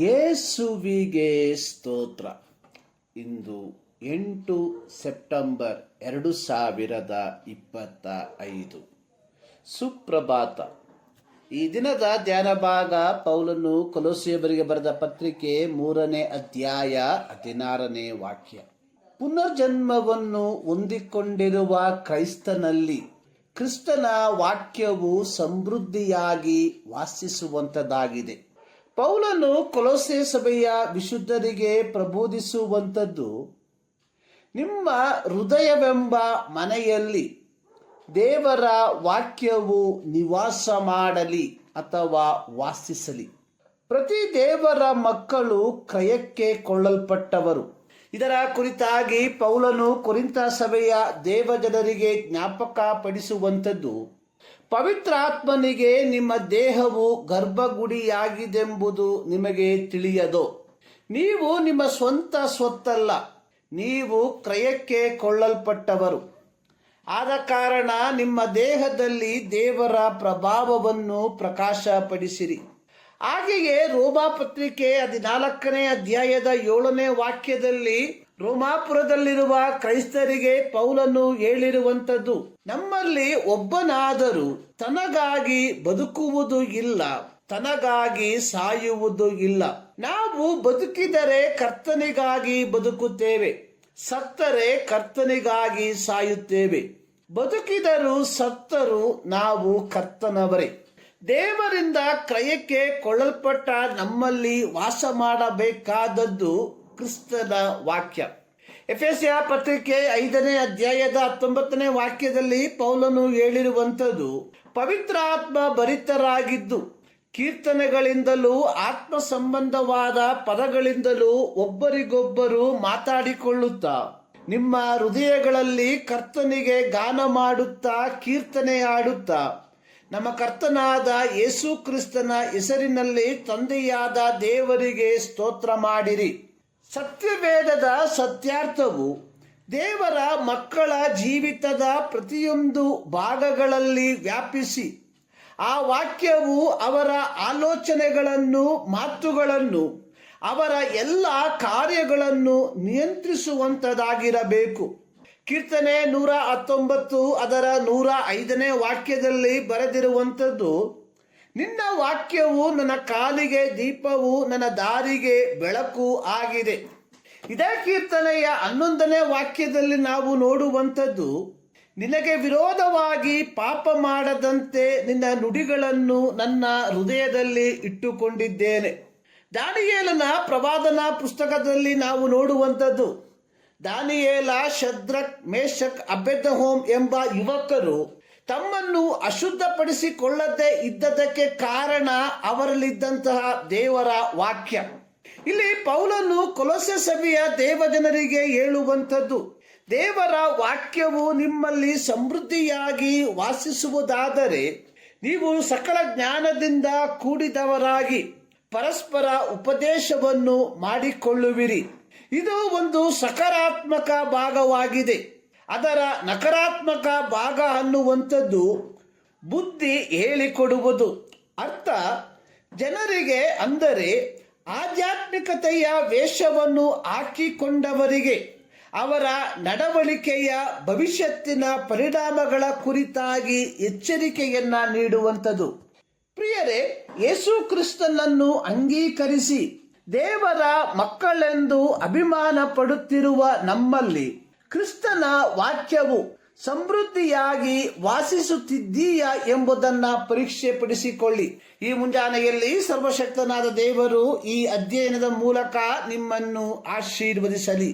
ಯೇಸುವಿಗೆ ಸ್ತೋತ್ರ. ಇಂದು 8 ಸೆಪ್ಟೆಂಬರ್ 2025. ಸುಪ್ರಭಾತ. ಈ ದಿನದ ಧ್ಯಾನ ಭಾಗ ಪೌಲನು ಕೊಲೊಸ್ಸೆಯವರಿಗೆ ಬರೆದ ಪತ್ರಿಕೆ 3ನೇ ಅಧ್ಯಾಯ 16ನೇ ವಾಕ್ಯ. ಪುನರ್ಜನ್ಮವನ್ನು ಹೊಂದಿಕೊಂಡಿರುವ ಕ್ರೈಸ್ತನಲ್ಲಿ ಕ್ರಿಸ್ತನ ವಾಕ್ಯವು ಸಮೃದ್ಧಿಯಾಗಿ ವಾಸಿಸುವಂಥದ್ದಾಗಿದೆ. ಪೌಲನು ಕೊಲೊಸ್ಸೆ ಸಭೆಯ ವಿಶುದ್ಧರಿಗೆ ಪ್ರಬೋಧಿಸುವಂಥದ್ದು, ನಿಮ್ಮ ಹೃದಯವೆಂಬ ಮನೆಯಲ್ಲಿ ದೇವರ ವಾಕ್ಯವು ನಿವಾಸ ಮಾಡಲಿ ಅಥವಾ ವಾಸಿಸಲಿ. ಪ್ರತಿ ದೇವರ ಮಕ್ಕಳು ಕ್ರಯಕ್ಕೆ ಕೊಳ್ಳಲ್ಪಟ್ಟವರು. ಇದರ ಕುರಿತಾಗಿ ಪೌಲನು ಕೊರಿಂಥ ಸಭೆಯ ದೇವಜನರಿಗೆ ಜ್ಞಾಪಕ ಪಡಿಸುವಂಥದ್ದು, ಪವಿತ್ರಾತ್ಮನಿಗೆ ನಿಮ್ಮ ದೇಹವು ಗರ್ಭಗುಡಿಯಾಗಿದೆಂಬುದು ನಿಮಗೆ ತಿಳಿಯದೋ? ನೀವು ನಿಮ್ಮ ಸ್ವಂತ ಸ್ವತ್ತಲ್ಲ, ನೀವು ಕ್ರಯಕ್ಕೆ ಕೊಳ್ಳಲ್ಪಟ್ಟವರು. ಆದ ಕಾರಣ ನಿಮ್ಮ ದೇಹದಲ್ಲಿ ದೇವರ ಪ್ರಭಾವವನ್ನು ಪ್ರಕಾಶಪಡಿಸಿರಿ. ಹಾಗೆಯೇ ರೋಮಾಪತ್ರಿಕೆ 14ನೇ ಅಧ್ಯಾಯದ 7ನೇ ವಾಕ್ಯದಲ್ಲಿ ರೋಮಾಪುರದಲ್ಲಿರುವ ಕ್ರೈಸ್ತರಿಗೆ ಪೌಲನು ಹೇಳಿರುವಂಥದ್ದು, ನಮ್ಮಲ್ಲಿ ಒಬ್ಬನಾದರೂ ತನಗಾಗಿ ಬದುಕುವುದು ಇಲ್ಲ, ತನಗಾಗಿ ಸಾಯುವುದು ಇಲ್ಲ. ನಾವು ಬದುಕಿದರೆ ಕರ್ತನಿಗಾಗಿ ಬದುಕುತ್ತೇವೆ, ಸತ್ತರೆ ಕರ್ತನಿಗಾಗಿ ಸಾಯುತ್ತೇವೆ. ಬದುಕಿದರೂ ಸತ್ತರೂ ನಾವು ಕರ್ತನವರೇ. ದೇವರಿಂದ ಕ್ರಯಕ್ಕೆ ಕೊಳ್ಳಲ್ಪಟ್ಟ ನಮ್ಮಲ್ಲಿ ವಾಸ ಮಾಡಬೇಕಾದದ್ದು ಕ್ರಿಸ್ತನ ವಾಕ್ಯ. ಎಫೆಸ್ಯ ಪತ್ರಿಕೆ 5ನೇ ಅಧ್ಯಾಯದ 19ನೇ ವಾಕ್ಯದಲ್ಲಿ ಪೌಲನು ಹೇಳಿರುವಂಥದ್ದು, ಪವಿತ್ರಾತ್ಮ ಭರಿತರಾಗಿದ್ದು ಕೀರ್ತನೆಗಳಿಂದಲೂ ಆತ್ಮ ಸಂಬಂಧವಾದ ಪದಗಳಿಂದಲೂ ಒಬ್ಬರಿಗೊಬ್ಬರು ಮಾತಾಡಿಕೊಳ್ಳುತ್ತಾ ನಿಮ್ಮ ಹೃದಯಗಳಲ್ಲಿ ಕರ್ತನಿಗೆ ಗಾನ ಮಾಡುತ್ತಾ ಕೀರ್ತನೆ ಹಾಡುತ್ತಾ ನಮ್ಮ ಕರ್ತನಾದ ಯೇಸು ಕ್ರಿಸ್ತನ ಹೆಸರಿನಲ್ಲಿ ತಂದೆಯಾದ ದೇವರಿಗೆ ಸ್ತೋತ್ರ ಮಾಡಿರಿ. ಸತ್ಯವೇದದ ಸತ್ಯಾರ್ಥವು ದೇವರ ಮಕ್ಕಳ ಜೀವಿತದ ಪ್ರತಿಯೊಂದು ಭಾಗಗಳಲ್ಲಿ ವ್ಯಾಪಿಸಿ ಆ ವಾಕ್ಯವು ಅವರ ಆಲೋಚನೆಗಳನ್ನು, ಮಾತುಗಳನ್ನು, ಅವರ ಎಲ್ಲ ಕಾರ್ಯಗಳನ್ನು ನಿಯಂತ್ರಿಸುವಂಥದ್ದಾಗಿರಬೇಕು. ಕೀರ್ತನೆ 119 ಅದರ 105ನೇ ವಾಕ್ಯದಲ್ಲಿ ಬರೆದಿರುವಂಥದ್ದು, ನಿನ್ನ ವಾಕ್ಯವು ನನ್ನ ಕಾಲಿಗೆ ದೀಪವು, ನನ್ನ ದಾರಿಗೆ ಬೆಳಕು ಆಗಿದೆ. ಇದೇ ಕೀರ್ತನೆಯ 11ನೇ ವಾಕ್ಯದಲ್ಲಿ ನಾವು ನೋಡುವಂಥದ್ದು, ನಿನಗೆ ವಿರೋಧವಾಗಿ ಪಾಪ ಮಾಡದಂತೆ ನಿನ್ನ ನುಡಿಗಳನ್ನು ನನ್ನ ಹೃದಯದಲ್ಲಿ ಇಟ್ಟುಕೊಂಡಿದ್ದೇನೆ. ದಾನಿಯೇಲನ ಪ್ರವಾದನಾ ಪುಸ್ತಕದಲ್ಲಿ ನಾವು ನೋಡುವಂಥದ್ದು, ದಾನಿಯೇಲ, ಶದ್ರಕ್, ಮೇಷಕ್, ಅಬೇದ್ನೆಗೋಮ್ ಎಂಬ ಯುವಕರು ತಮ್ಮನ್ನು ಅಶುದ್ಧಪಡಿಸಿಕೊಳ್ಳದೆ ಇದ್ದದಕ್ಕೆ ಕಾರಣ ಅವರಲ್ಲಿದ್ದಂತಹ ದೇವರ ವಾಕ್ಯ. ಇಲ್ಲಿ ಪೌಲನು ಕೊಲೊಸ್ಸೆ ಸಭೆಯ ದೇವಜನರಿಗೆ ಹೇಳುವಂಥದ್ದು, ದೇವರ ವಾಕ್ಯವು ನಿಮ್ಮಲ್ಲಿ ಸಮೃದ್ಧಿಯಾಗಿ ವಾಸಿಸುವುದಾದರೆ ನೀವು ಸಕಲ ಜ್ಞಾನದಿಂದ ಕೂಡಿದವರಾಗಿ ಪರಸ್ಪರ ಉಪದೇಶವನ್ನು ಮಾಡಿಕೊಳ್ಳುವಿರಿ. ಇದು ಒಂದು ಸಕಾರಾತ್ಮಕ ಭಾಗವಾಗಿದೆ. ಅದರ ನಕಾರಾತ್ಮಕ ಭಾಗ ಅನ್ನುವಂಥದ್ದು ಬುದ್ಧಿ ಹೇಳಿಕೊಡುವುದು. ಅರ್ಥ, ಜನರಿಗೆ, ಅಂದರೆ ಆಧ್ಯಾತ್ಮಿಕತೆಯ ವೇಷವನ್ನು ಹಾಕಿಕೊಂಡವರಿಗೆ ಅವರ ನಡವಳಿಕೆಯ ಭವಿಷ್ಯತ್ತಿನ ಪರಿಣಾಮಗಳ ಕುರಿತಾಗಿ ಎಚ್ಚರಿಕೆಯನ್ನ ನೀಡುವಂಥದ್ದು. ಪ್ರಿಯರೇ, ಯೇಸು ಕ್ರಿಸ್ತನನ್ನು ಅಂಗೀಕರಿಸಿ ದೇವರ ಮಕ್ಕಳೆಂದು ಅಭಿಮಾನ ಪಡುತ್ತಿರುವ ನಮ್ಮಲ್ಲಿ ಕ್ರಿಸ್ತನ ವಾಕ್ಯವು ಸಮೃದ್ಧಿಯಾಗಿ ವಾಸಿಸುತ್ತಿದ್ದೀಯಾ ಎಂಬುದನ್ನು ಪರೀಕ್ಷೆ ಪಡಿಸಿಕೊಳ್ಳಿ. ಈ ಮುಂಜಾನೆಯಲ್ಲಿ ಸರ್ವಶಕ್ತನಾದ ದೇವರು ಈ ಅಧ್ಯಯನದ ಮೂಲಕ ನಿಮ್ಮನ್ನು ಆಶೀರ್ವದಿಸಲಿ.